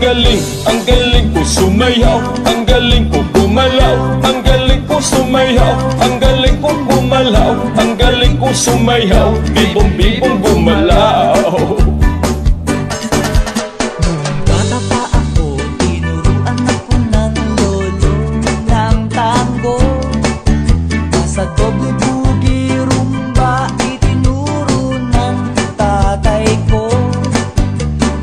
ang galing ko sumayaw, ang galing ko gumalaw, ang galing ko sumayaw, ang galing ko gumalaw, ang galing ko sumayaw, bibong-bibong gumalaw. Nung bata pa ako, tinuruan ako ng lolo ng tango. Sa doble bugi rumba, itinuro ng tatay ko.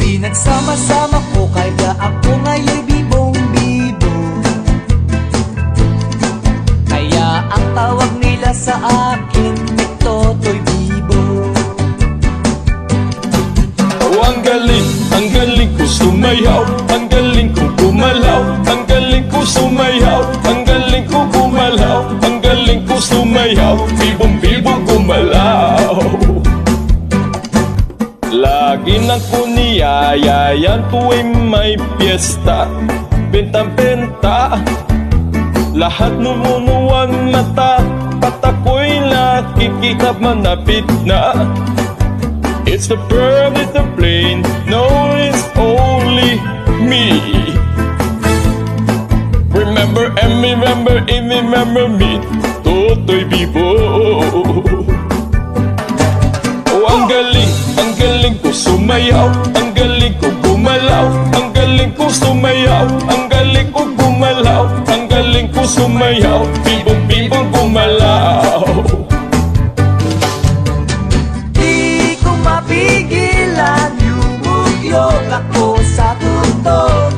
Pinagsama-sama ko, kaya ako ngayon bibong-bibo. Kaya ang tawag nila sa akin, Totoy Bibo. Oh, ang galing ko sumayaw, ang galing ko gumalaw, ang galing ko sumayaw, ang galing ko gumalaw, ang galing ko sumayaw, bibong-bibong gumalaw. Lagi nang kuniyaya tuwing may piyesta, benta-benta, lahat numunuan mata, at ako'y nakikita manapit na. It's the bird, it's the plane, no, it's only me. Remember and remember me, Totoy Bibo. Oh, ang galing ko sumayaw, ang galing ko gumalaw, ang galing ko sumayaw, ang galing ko gumalaw, ang galing ko sumayaw, bibong-bibong gumalaw. Di ko mapigilan, yumugyok ako sa tuto.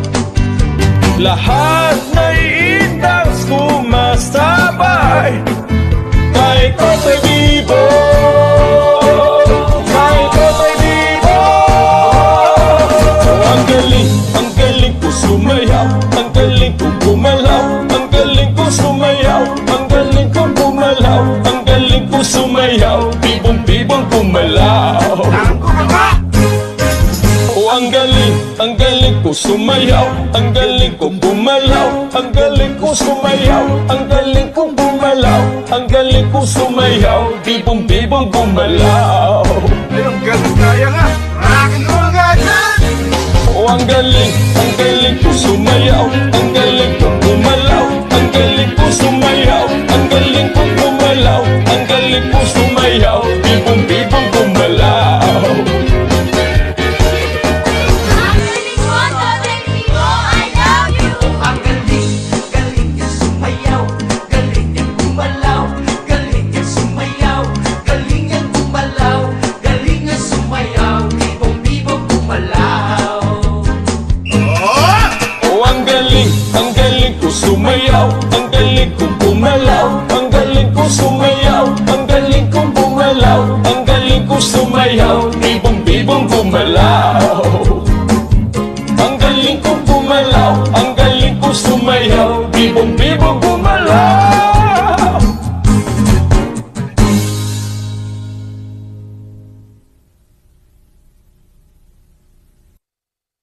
Lahat na iindang sumasabay kay Totoy Bibo, kay Totoy Bibo. Oh, ang galing ko sumayaw, ang galing ko gumalaw, ang galing ko sumayaw, ang galing ko gumalaw, ang galing ko sumayaw, bibong-bibong gumalaw. Oh, ang galing ko sumayaw, ang galing ko gumalaw, ang galing ko sumayaw, ang galing ko gumalaw, ang galing ko sumayaw, bibong-bibong gumalaw. Ay, ang galing kaya nga. Akin ko nga yan. Oh, ang galing ko sumayaw, ang galing ko gumalaw, ang galing ko sumayaw, ang galing ko gumalaw, ang galing ko sumayaw, bibong-bibong gumalaw. Ang galing niya sumayaw, galing niya gumalaw, galing niya sumayaw, galing niya gumalaw, galing niya sumayaw, bibong-bibong gumalaw. Oh, ang galing ko sumayaw, ang galing ko gumalaw,